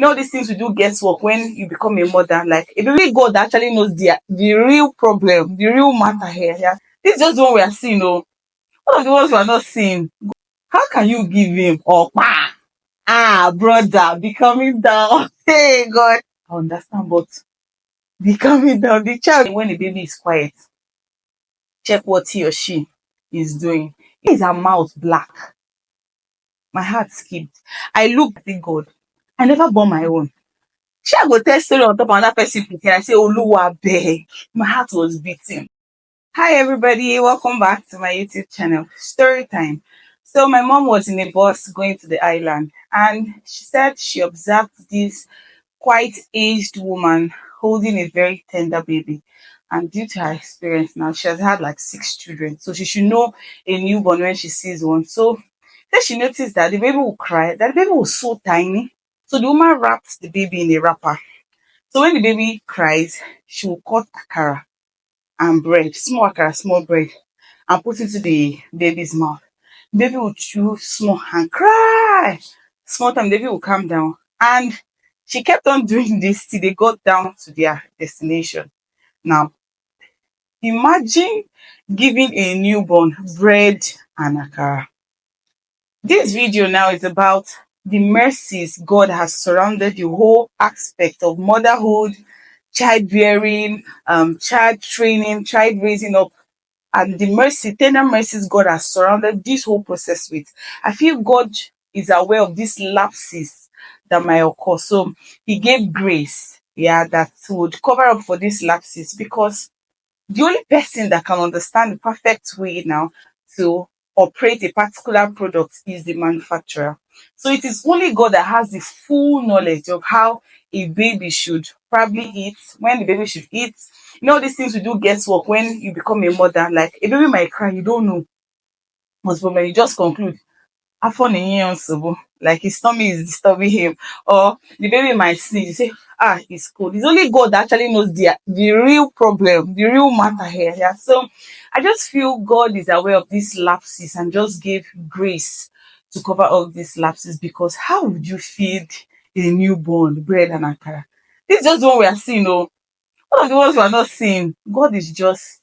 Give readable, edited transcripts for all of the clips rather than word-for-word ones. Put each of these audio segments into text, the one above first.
These things we do guesswork when you become a mother. Like if really God actually knows the real problem, the real matter here. Yeah. This is just the one we are seeing, oh. One of the ones we are not seeing. How can you give him or brother, be coming down? Hey God. I understand, but be coming down. The child when the baby is quiet, check what he or she is doing. Is her mouth black? My heart skipped. I looked at God. I never born my own. I go tell story on top of another person pikin. I say, Oluwa beg. My heart was beating. Hi everybody, welcome back to my YouTube channel, Story Time. So my mom was in a bus going to the island and she said she observed this quite aged woman holding a very tender baby. And due to her experience now, she has had like 6 children. So she should know a newborn when she sees one. So then she noticed that the baby will cry, that the baby was so tiny. So the woman wrapped the baby in a wrapper. So when the baby cries, she will cut akara and bread, small akara, small bread, and put into the baby's mouth. Baby will chew small and cry. Small time, baby will calm down. And she kept on doing this till they got down to their destination. Now, imagine giving a newborn bread and akara. This video now is about the mercies God has surrounded the whole aspect of motherhood, childbearing, child training, child raising up, and the mercy, tender mercies God has surrounded this whole process with. I feel God is aware of these lapses that might occur. So he gave grace, yeah, that would cover up for these lapses, because the only person that can understand the perfect way now to operate a particular product is the manufacturer. So it is only God that has the full knowledge of how a baby should probably eat, when the baby should eat. These things we do guesswork when you become a mother. Like a baby might cry, you don't know what's problem. You just conclude afọ na-enye ya nsogbu, like his tummy is disturbing him, or the baby might sneeze, you say, it's cold. It's only God that actually knows the real problem, the real matter here. Yeah. So I just feel God is aware of these lapses and just gave grace to cover all these lapses, because how would you feed a newborn bread and akara? This is just the one we are seeing, oh. One of the ones we are not seeing. God is just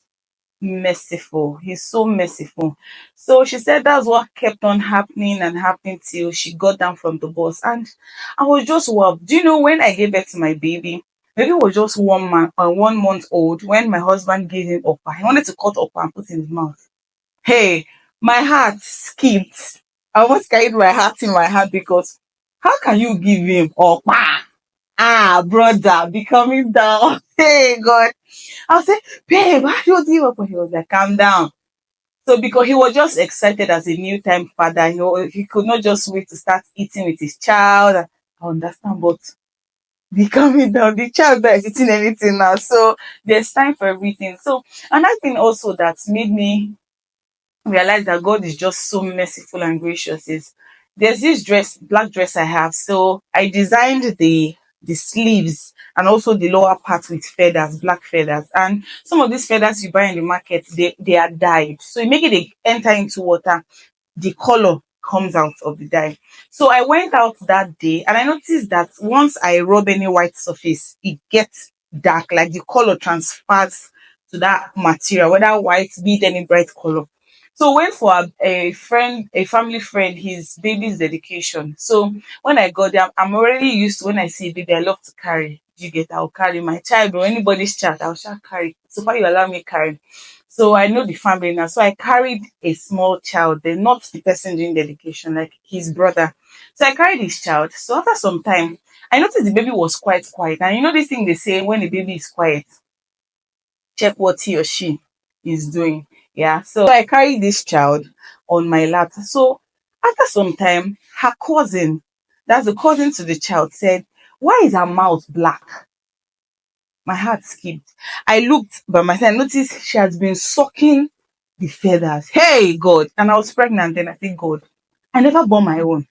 merciful. He's so merciful. So she said that's what kept on happening and happening till she got down from the bus. And I was just wow. Do you know when I gave birth to my baby was just 1 month old when my husband gave him upper. He wanted to cut upper and put in his mouth. Hey, my heart skipped. I almost carried my heart in my hand, because how can you give him upper? Brother, be coming down. Hey God. I was like, babe, why do you give up? He was like, calm down. So because he was just excited as a new time father, he could not just wait to start eating with his child. I understand, but be coming down. The child that is eating anything now. So there's time for everything. So another thing also that made me realize that God is just so merciful and gracious is there's this black dress I have. So I designed the sleeves and also the lower part with feathers, black feathers. And some of these feathers you buy in the market, they are dyed. So you make it they enter into water, the color comes out of the dye. So I went out that day and I noticed that once I rub any white surface, it gets dark, like the color transfers to that material, whether white, be it any bright color. So went for a family friend, his baby's dedication. So when I got there, I'm already used to, when I see a baby, I love to carry. You get, I'll carry my child or anybody's child, I'll shall carry. So far you allow me carry. So I know the family now. So I carried a small child, then not the person doing dedication, like his brother. So I carried his child. So after some time, I noticed the baby was quite quiet. And this thing they say, when the baby is quiet, check what he or she is doing. Yeah. So I carried this child on my lap. So after some time, her cousin, that's the cousin to the child, said, why is her mouth black? My heart skipped. I looked by myself, I noticed she has been sucking the feathers. Hey God. And I was pregnant then. I think, God, I never born my own.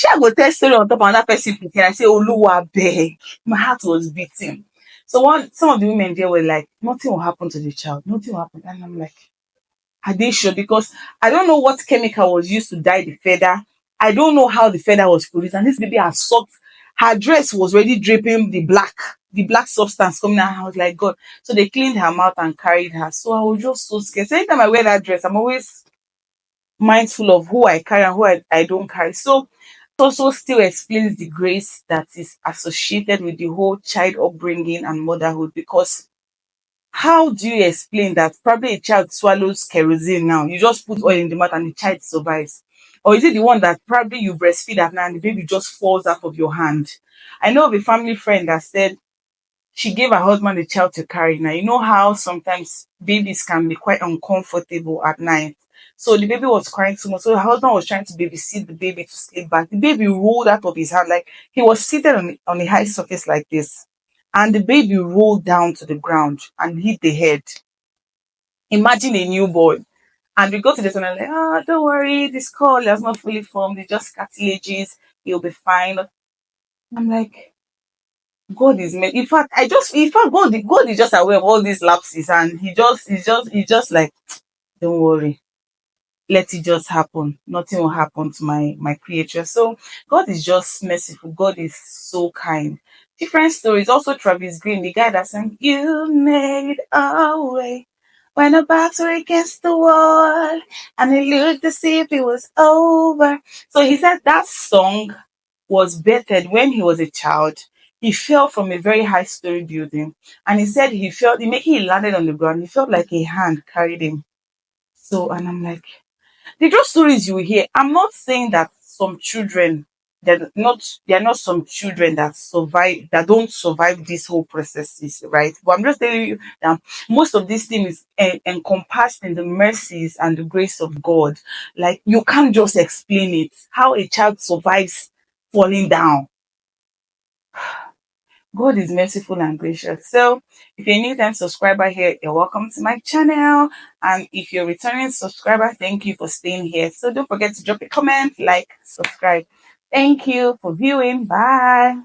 I go tell story on top of another person pikin. I say, Oluwa beg. My heart was beating. So some of the women there were like, nothing will happen to the child. Nothing will happen. And I'm like, are they sure? Because I don't know what chemical was used to dye the feather. I don't know how the feather was produced. And this baby has sucked Her dress was already dripping the black substance coming out. I was like, God. So they cleaned her mouth and carried her. So I was just so scared. So anytime I wear that dress, I'm always mindful of who I carry and who I don't carry. So it also still explains the grace that is associated with the whole child upbringing and motherhood, because how do you explain that probably a child swallows kerosene now? You just put oil in the mouth and the child survives. Or is it the one that probably you breastfeed at night and the baby just falls out of your hand? I know of a family friend that said she gave her husband a child to carry. Now, you know how sometimes babies can be quite uncomfortable at night. So the baby was crying too much. So her husband was trying to babysit the baby to sleep back. The baby rolled out of his hand. Like he was seated on a high surface like this. And the baby rolled down to the ground and hit the head. Imagine a newborn. And we go to the doctor and like, oh, don't worry, this skull has not fully formed. It's just cartilages. He'll be fine. I'm like, God is made. In fact, in fact, God is just aware of all these lapses, and he's just like, don't worry, let it just happen. Nothing will happen to my creature. So God is just merciful. God is so kind. Different stories. Also, Travis Green, the guy that sang, "You made a way when the backs were against the wall, and he looked to see if it was over." So he said that song was bettered when he was a child. He fell from a very high story building, and he said he felt, he landed on the ground. He felt like a hand carried him. So, and I'm like, the just stories you hear. I'm not saying that some children, there are not some children that survive, that don't survive this whole processes, right? But I'm just telling you that most of these things is encompassed in the mercies and the grace of God. Like you can't just explain it. How a child survives falling down. God is merciful and gracious. So, if you're a new time subscriber here, you're welcome to my channel. And if you're a returning subscriber, thank you for staying here. So, don't forget to drop a comment, like, subscribe. Thank you for viewing. Bye.